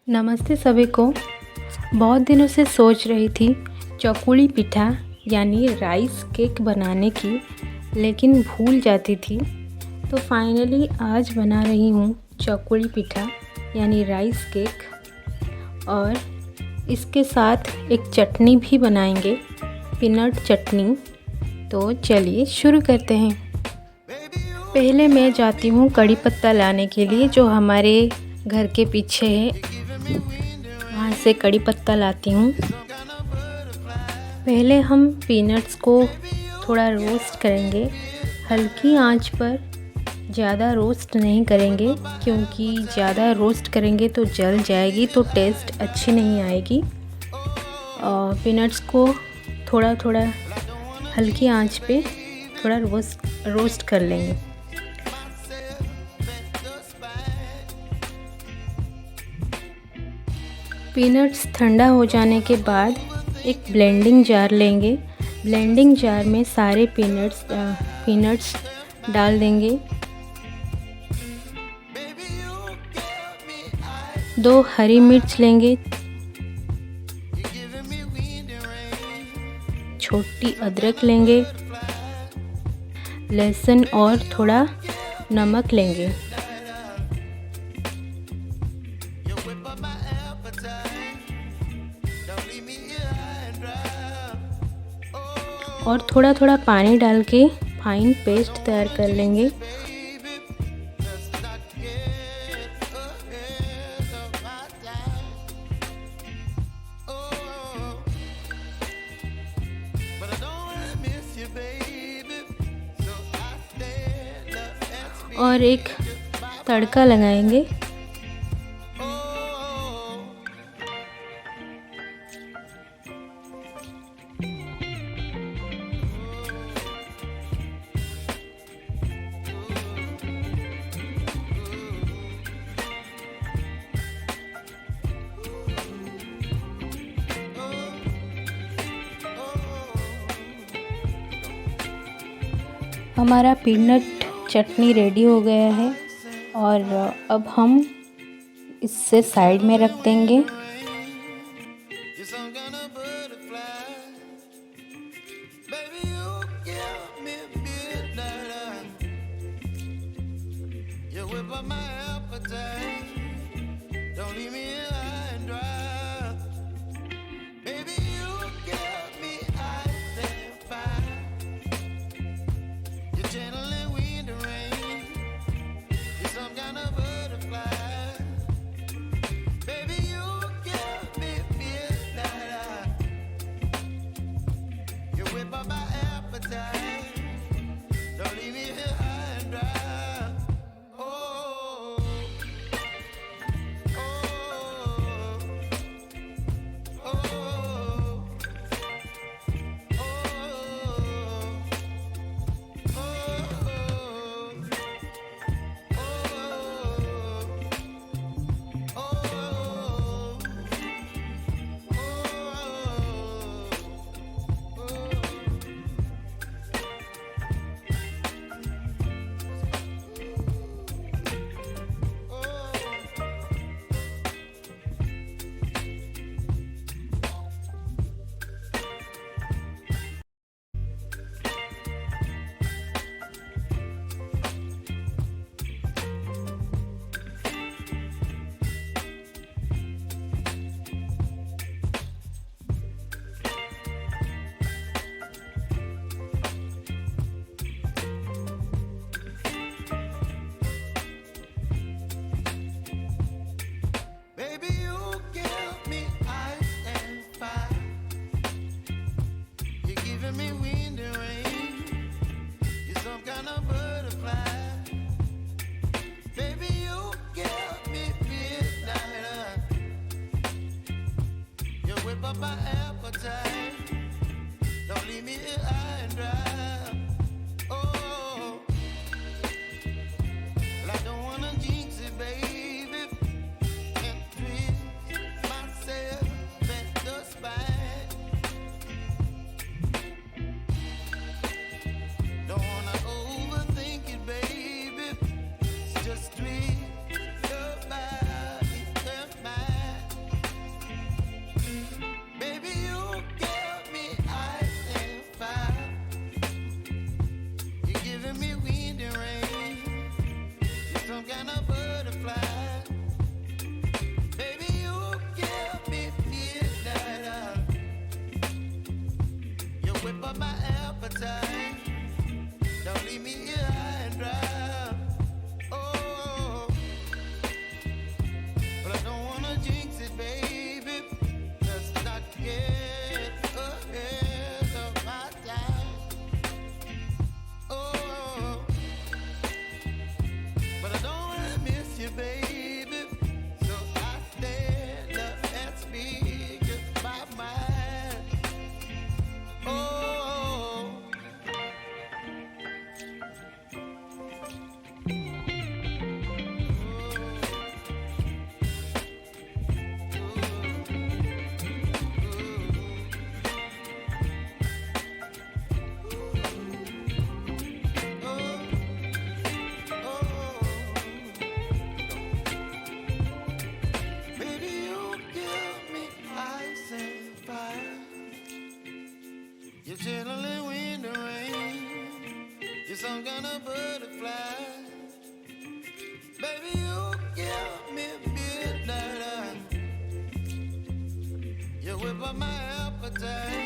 नमस्ते सभी को। बहुत दिनों से सोच रही थी चकुली पिठा यानी राइस केक बनाने की, लेकिन भूल जाती थी। तो फाइनली आज बना रही हूँ चकुली पिठा यानी राइस केक। और इसके साथ एक चटनी भी बनाएंगे, पीनट चटनी। तो चलिए शुरू करते हैं। पहले मैं जाती हूँ कड़ी पत्ता लाने के लिए, जो हमारे घर के पीछे है, वहाँ से कड़ी पत्ता लाती हूँ। पहले हम पीनट्स को थोड़ा रोस्ट करेंगे, हल्की आंच पर। ज़्यादा रोस्ट नहीं करेंगे, क्योंकि ज़्यादा रोस्ट करेंगे तो जल जाएगी, तो टेस्ट अच्छी नहीं आएगी। और पीनट्स को थोड़ा थोड़ा हल्की आंच पे थोड़ा रोस्ट कर लेंगे। पीनट्स ठंडा हो जाने के बाद एक ब्लेंडिंग जार लेंगे। ब्लेंडिंग जार में सारे पीनट्स डाल देंगे। 2 हरी मिर्च लेंगे, छोटी अदरक लेंगे, लहसुन और थोड़ा नमक लेंगे। और थोड़ा थोड़ा पानी डाल के फाइन पेस्ट तैयार कर लेंगे। और एक तड़का लगाएंगे। हमारा पीनट चटनी रेडी हो गया है, और अब हम इससे साइड में रख देंगे। my appetite.